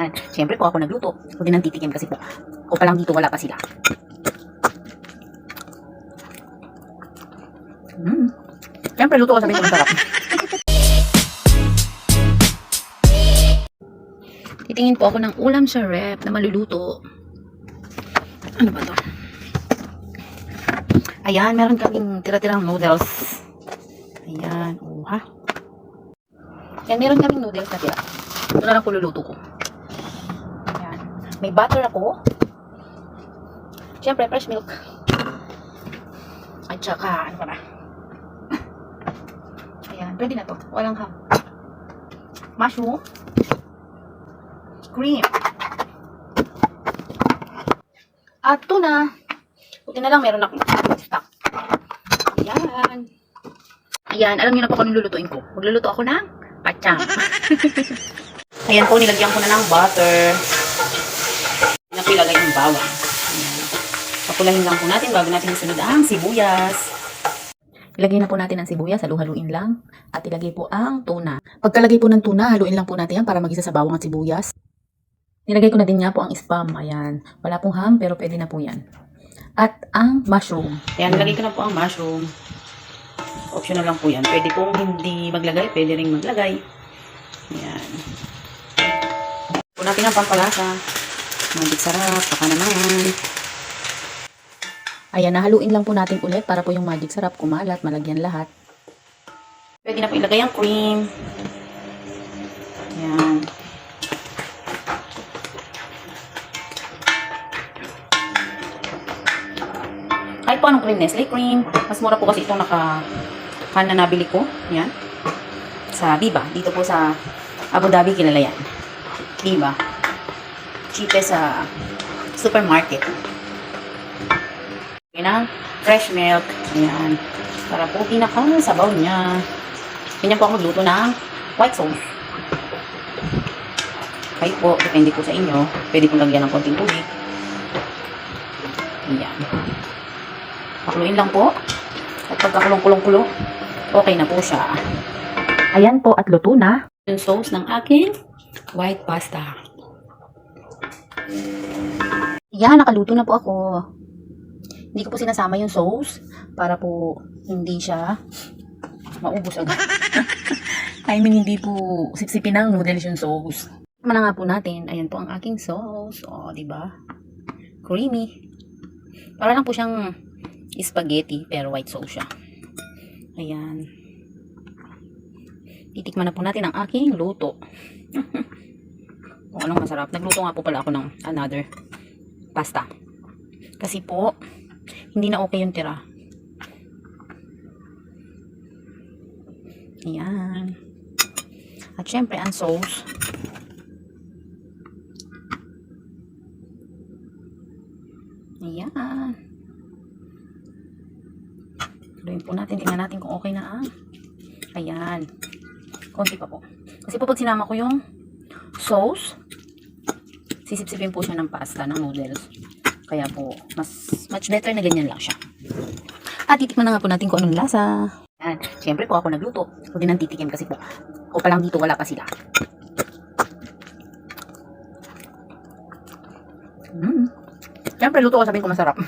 Ayan. Siyempre po ako nagluto. Ako din ang titikim kasi po. O pa lang dito wala pa sila. Siyempre luto ko sabihin ko masarap. Titingin po ako ng ulam sa ref na maluluto. Ano ba to? Ayan, meron kaming tira-tirang noodles. Ayan, ha? Ayan, meron kaming noodles na tira. Ito na lang po luluto ko. Ayan. May butter ako. Siyempre, fresh milk. At saka, ano ba na? Ayan, pwede na to. Walang ham. Mushroom. Cream. At tuna. Buti na lang meron akong stock. Ayan. Ayan, alam niyo na po kung anong lulutuin ko. Magluluto ako ng pachang. Ayan po, nilagyan ko na ng butter. Napilagay ng bawang. Ayan. Papulahin lang po natin bago natin isunod ang sibuyas. Ilagay na po natin ang sibuyas, halu-haluin lang. At ilagay po ang tuna. Pagkalagay po ng tuna, haluin lang po natin yan para mag-isa sa bawang at sibuyas. Nilagay ko na din nga po ang spam. Ayan. Wala pong ham, pero pwede na po yan. At ang mushroom. Ayan, nilagay ko na po ang mushroom. Optional lang po yan. Pwede pong hindi maglagay, pwede rin maglagay. Ayan. Po natin ang pampalasa. Magic sarap, baka naman. Ayan, nahaluin lang po natin ulit para po yung magic sarap kumalat, malagyan lahat. Pwede na po ilagay ang cream. Ayan. Kahit po anong cream, Nestle cream. Mas mura po kasi itong naka-can na nabili ko. Ayan. Sa Biba. Dito po sa Abu Dhabi, kilala yan. Biba. Cheapest sa supermarket. Na fresh milk. Ayan. Para po pinaka-sabaw niya. Ganyan po ako magluto ng white sauce. Kahit po, depende po sa inyo. Pwede po lagyan ng konting tubig. Ayan. Pakuluin lang po. At pagkakulong-kulong-kulong, okay na po siya. Ayan po, at luto na yung sauce ng aking white pasta. Ayan, nakaluto na po ako. Hindi ko po sinasama yung sauce para po hindi siya maubos agad. I mean, hindi po sipsipin ng noodles yung sauce. Tama na nga po natin. Ayan po ang aking sauce. O, diba? Creamy. Para lang po siyang spaghetti pero white sauce siya. Ayan. Titikman na po natin ang aking luto. Kung anong masarap. Nagluto nga po pala ako ng another pasta. Kasi po, hindi na okay yung tira. Ayan. At syempre, ang sauce. Ayan. Tuloyin po natin. Tingnan natin kung okay na. Ayan. Konti pa po. Kasi po pag sinama ko yung sauce, sisipsipin po siya ng pasta, ng noodles. Kaya po, much better na ganyan lang siya. At titikman na nga po natin kung anong lasa. Ayan. Siyempre po ako nagluto. Ako din ang titikim kasi po. O pa lang dito wala pa sila. Siyempre luto ko sabihin ko masarap.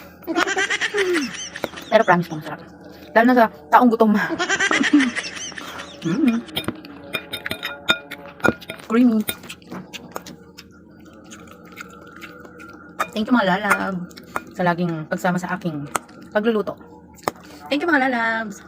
Pero promise ko masarap. Lalo na sa taong gutom. Creamy. Thank you mga lalab sa laging pagsama sa aking pagluluto. Thank you mga lalabs.